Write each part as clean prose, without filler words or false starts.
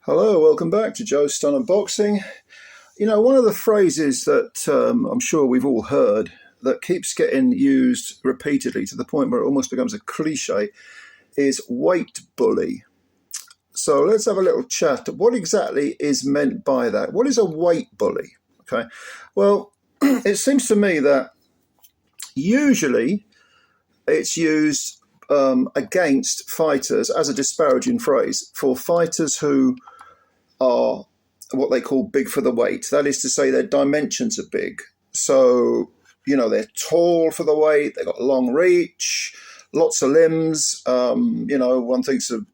Hello, welcome back to Joe's Stun Unboxing. You know, one of the phrases that I'm sure we've all heard that keeps getting used repeatedly to the point where it almost becomes a cliche is weight bully. So let's have a little chat. What exactly is meant by that? What is a weight bully? Okay, well, it seems to me that usually it's used against fighters as a disparaging phrase for fighters who are what they call big for the weight. That is to say, their dimensions are big. So, you know, they're tall for the weight, they've got long reach, lots of limbs. One thinks of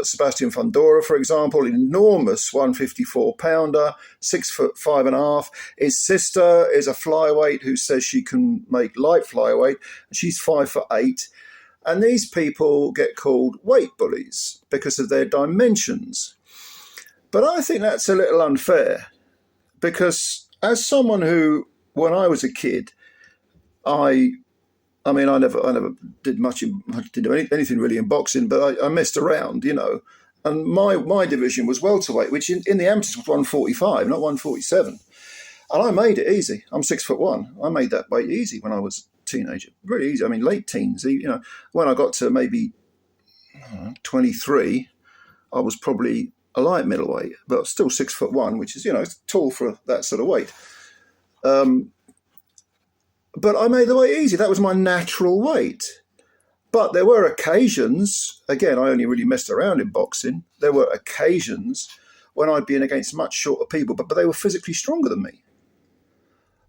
Sebastian Fundora, for example, enormous 154 pounder, 6'5.5". His sister is a flyweight who says she can make light flyweight, and she's 5'8". And these people get called weight bullies because of their dimensions. But I think that's a little unfair because as someone who, when I was a kid, I never did much. I didn't do anything really in boxing, but I messed around, you know. And my division was welterweight, which in the amateurs was 145, not 147. And I made it easy. I'm 6'1". I made that weight easy when I was a teenager, really easy. I mean, late teens. You know, when I got to maybe 23, I was probably a light middleweight, but still 6'1", which is, you know, tall for that sort of weight. But I made the weight easy. That was my natural weight. But there were occasions, again, I only really messed around in boxing. There were occasions when I'd been against much shorter people, but they were physically stronger than me.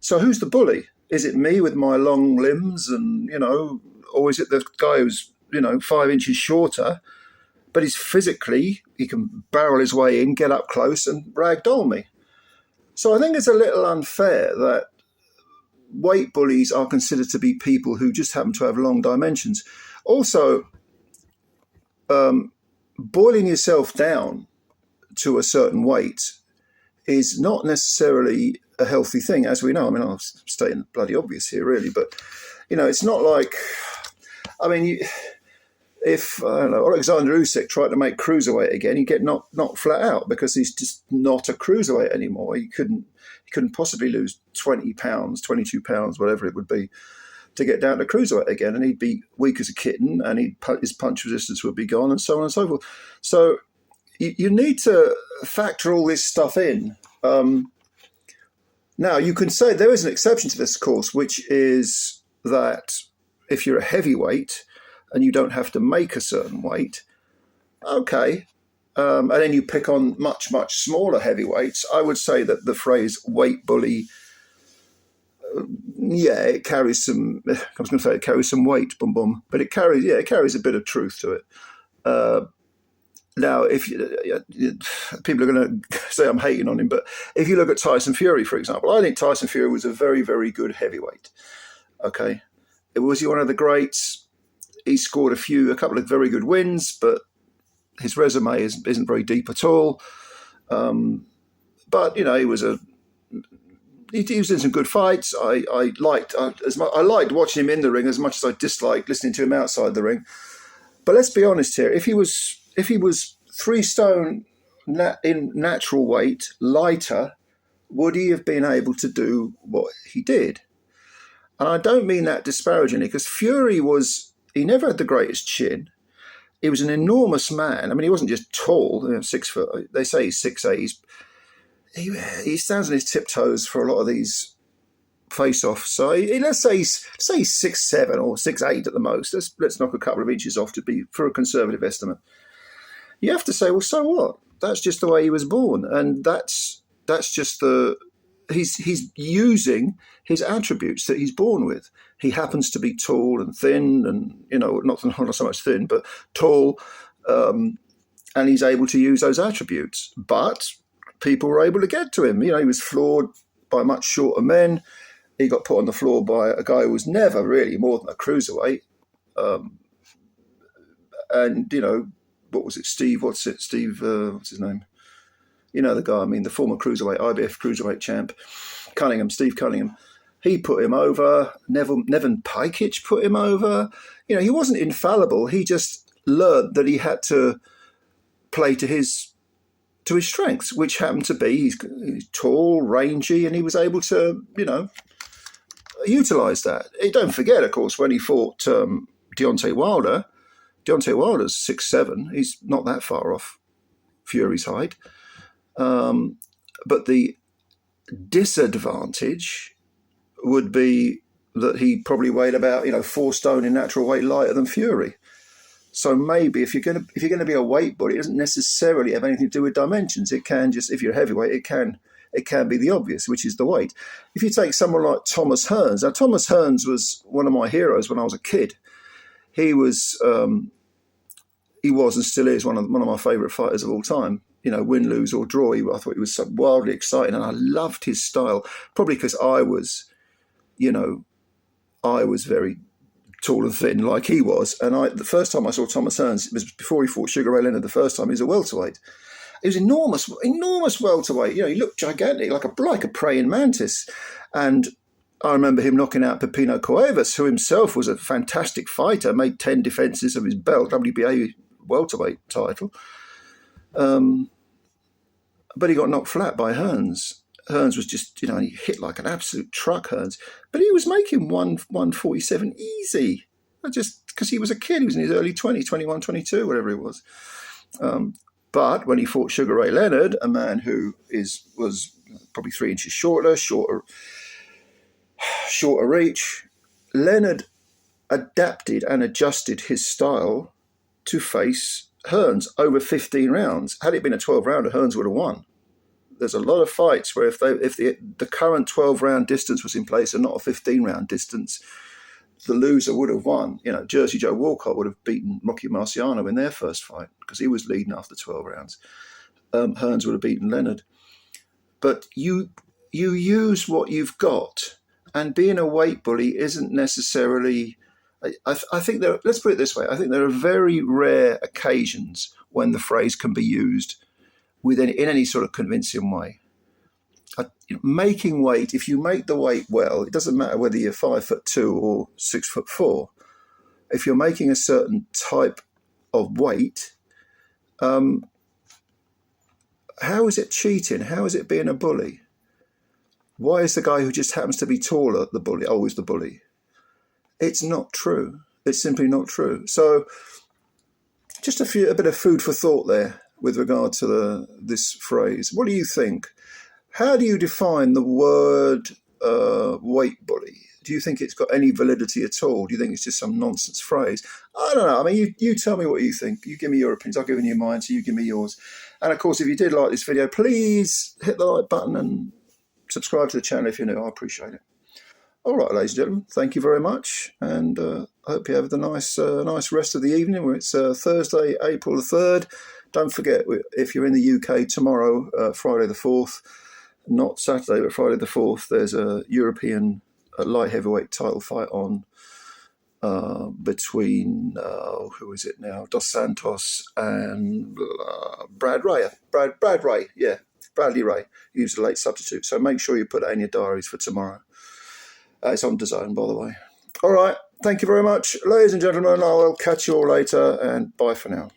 So who's the bully? Is it me with my long limbs and, you know, or is it the guy who's, you know, 5 inches shorter, but he's physically, he can barrel his way in, get up close and ragdoll me? So I think it's a little unfair that weight bullies are considered to be people who just happen to have long dimensions. Also, boiling yourself down to a certain weight is not necessarily a healthy thing, as we know. I mean, I'm stating the bloody obvious here, really, but, you know, it's not like, I mean, if Alexander Usyk tried to make cruiserweight again, he'd get knocked flat out because he's just not a cruiserweight anymore. He couldn't possibly lose 20 pounds, 22 pounds, whatever it would be, to get down to cruiserweight again, and he'd be weak as a kitten, and his punch resistance would be gone, and so on and so forth. So you need to factor all this stuff in. Now, you can say there is an exception to this, of course, which is that if you're a heavyweight and you don't have to make a certain weight, okay, and then you pick on much, much smaller heavyweights, I would say that the phrase weight bully, it carries some, I was going to say it carries some weight, but it carries a bit of truth to it. Now, if people are going to say I'm hating on him, but if you look at Tyson Fury, for example, I think Tyson Fury was a very, very good heavyweight. Okay, was he one of the greats? He scored a couple of very good wins, but his resume isn't very deep at all. But you know, he was in some good fights. I liked watching him in the ring as much as I disliked listening to him outside the ring. But let's be honest here: if he was 3 stone in natural weight, lighter, would he have been able to do what he did? And I don't mean that disparagingly, because Fury he never had the greatest chin. He was an enormous man. I mean, he wasn't just tall, 6 foot. They say he's 6'8". He stands on his tiptoes for a lot of these face-offs. So let's say he's 6'7" or 6'8" at the most. Let's knock a couple of inches off to be for a conservative estimate. You have to say, well, so what? That's just the way he was born, and that's just he's using his attributes that he's born with. He happens to be tall and thin, and you know, not so much thin, but tall, and he's able to use those attributes. But people were able to get to him. You know, he was floored by much shorter men. He got put on the floor by a guy who was never really more than a cruiserweight. And you know, what was it? Steve, what's his name? You know the guy, I mean, the former cruiserweight, IBF cruiserweight champ, Steve Cunningham. He put him over. Nevin Pakic put him over. You know, he wasn't infallible. He just learned that he had to play to his to his strengths, which happened to be he's tall, rangy, and he was able to, utilise that. Don't forget, of course, when he fought Deontay Wilder. Deontay Wilder's 6'7". He's not that far off Fury's height. But the disadvantage would be that he probably weighed about 4 stone in natural weight lighter than Fury. So maybe if you're going to be a weight bully, it doesn't necessarily have anything to do with dimensions. It can just, if you're heavyweight, it can be the obvious, which is the weight. If you take someone like Thomas Hearns, now Thomas Hearns was one of my heroes when I was a kid. He was and still is one of my favourite fighters of all time. Win, lose or draw. I thought he was so wildly exciting, and I loved his style. Probably because I was very tall and thin like he was. And the first time I saw Thomas Hearns, it was before he fought Sugar Ray Leonard the first time. He was a welterweight. He was enormous welterweight. He looked gigantic, like a praying mantis. And I remember him knocking out Pepino Cuevas, who himself was a fantastic fighter, made 10 defences of his belt, WBA welterweight title. But he got knocked flat by Hearns. Hearns was just, he hit like an absolute truck, Hearns. But he was making 147 easy. Just because he was a kid. He was in his early 20s, 21, 22, whatever it was. But when he fought Sugar Ray Leonard, a man who was probably 3 inches shorter reach, Leonard adapted and adjusted his style to face Hearns over 15 rounds. Had it been a 12-rounder, Hearns would have won. There's a lot of fights where if the current 12-round distance was in place and not a 15-round distance, the loser would have won. Jersey Joe Walcott would have beaten Rocky Marciano in their first fight because he was leading after 12 rounds. Hearns would have beaten Leonard. But you use what you've got, and being a weight bully isn't necessarily... I think let's put it this way. I think there are very rare occasions when the phrase can be used in any sort of convincing way. Making weight, if you make the weight well, it doesn't matter whether you're 5'2" or 6'4". If you're making a certain type of weight, how is it cheating? How is it being a bully? Why is the guy who just happens to be taller the bully, always the bully? It's not true. It's simply not true. So just a bit of food for thought there with regard to this phrase. What do you think? How do you define the word weight bully? Do you think it's got any validity at all? Do you think it's just some nonsense phrase? I don't know. I mean, you tell me what you think. You give me your opinions. I've given you mine, so you give me yours. And of course, if you did like this video, please hit the like button and subscribe to the channel if you're new. I appreciate it. All right, ladies and gentlemen, thank you very much, and I hope you have the nice rest of the evening. It's Thursday, April the 3rd. Don't forget, if you're in the UK tomorrow, Friday the 4th, not Saturday, but Friday the 4th, there's a European light heavyweight title fight on between, who is it now, Dos Santos and Bradley Ray. He was a late substitute, so make sure you put that in your diaries for tomorrow. It's on DAZN, by the way. All right. Thank you very much, ladies and gentlemen. I will catch you all later, and bye for now.